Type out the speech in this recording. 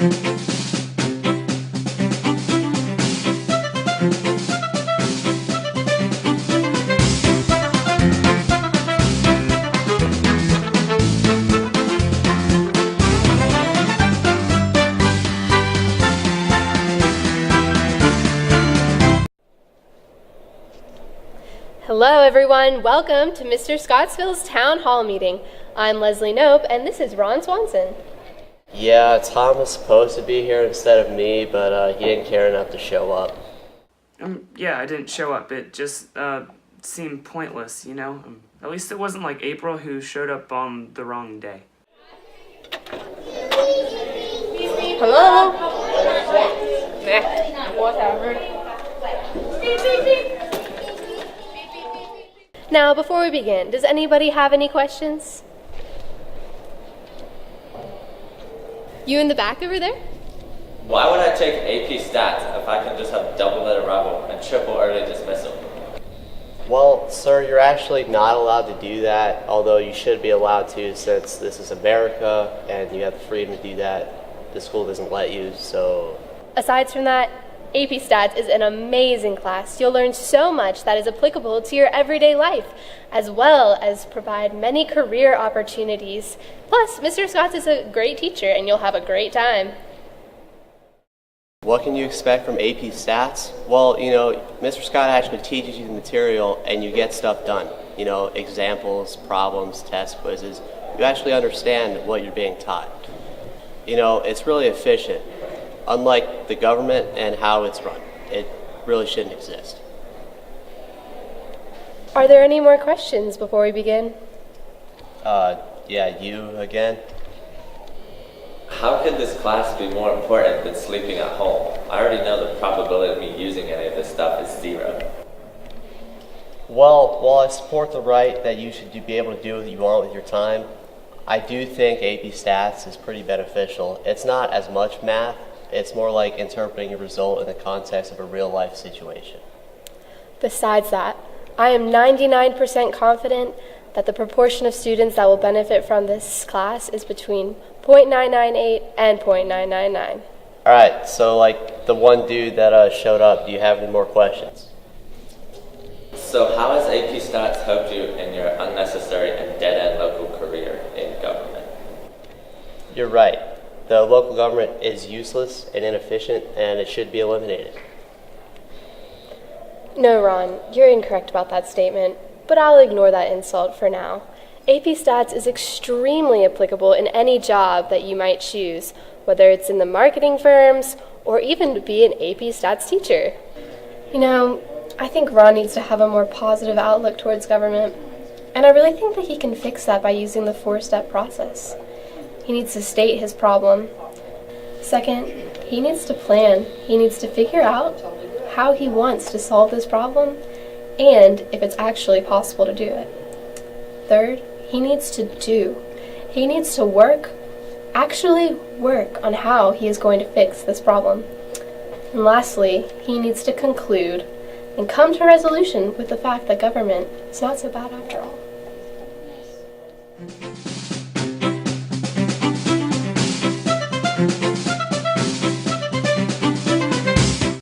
Hello everyone, welcome to Mr. Scottsville's Town Hall meeting. I'm Leslie Nope and this is Ron Swanson. Yeah, Tom was supposed to be here instead of me, but he didn't care enough to show up. Yeah, I didn't show up. It just seemed pointless, you know? At least it wasn't like April who showed up on the wrong day. Hello? Whatever. Now, before we begin, does anybody have any questions? You in the back over there? Why would I take AP Stats if I can just have double letter rebel and triple early dismissal? Well, sir, you're actually not allowed to do that, although you should be allowed to since this is America and you have the freedom to do that. The school doesn't let you, so... Aside from that, AP Stats is an amazing class. You'll learn so much that is applicable to your everyday life, as well as provide many career opportunities. Plus, Mr. Scotts is a great teacher and you'll have a great time. What can you expect from AP Stats? Well, you know, Mr. Scott actually teaches you the material and you get stuff done. You know, examples, problems, test quizzes. You actually understand what you're being taught. You know, it's really efficient. Unlike the government and how it's run, it really shouldn't exist. Are there any more questions before we begin? Yeah, you again? How could this class be more important than sleeping at home? I already know the probability of me using any of this stuff is 0. Well, while I support the right that you should be able to do what you want with your time, I do think AP Stats is pretty beneficial. It's not as much math. It's more like interpreting a result in the context of a real-life situation. Besides that, I am 99% confident that the proportion of students that will benefit from this class is between 0.998 and 0.999. All right, so like the one dude that showed up, do you have any more questions? So how has AP Stats helped you in your unnecessary and dead-end local career in government? You're right. The local government is useless and inefficient, and it should be eliminated. No, Ron, you're incorrect about that statement, but I'll ignore that insult for now. AP Stats is extremely applicable in any job that you might choose, whether it's in the marketing firms or even to be an AP Stats teacher. You know, I think Ron needs to have a more positive outlook towards government, and I really think that he can fix that by using the 4-step process. He needs to state his problem. Second, he needs to plan. He needs to figure out how he wants to solve this problem and if it's actually possible to do it. Third, he needs to do. He needs to actually work on how he is going to fix this problem. And lastly, he needs to conclude and come to a resolution with the fact that government is not so bad after all.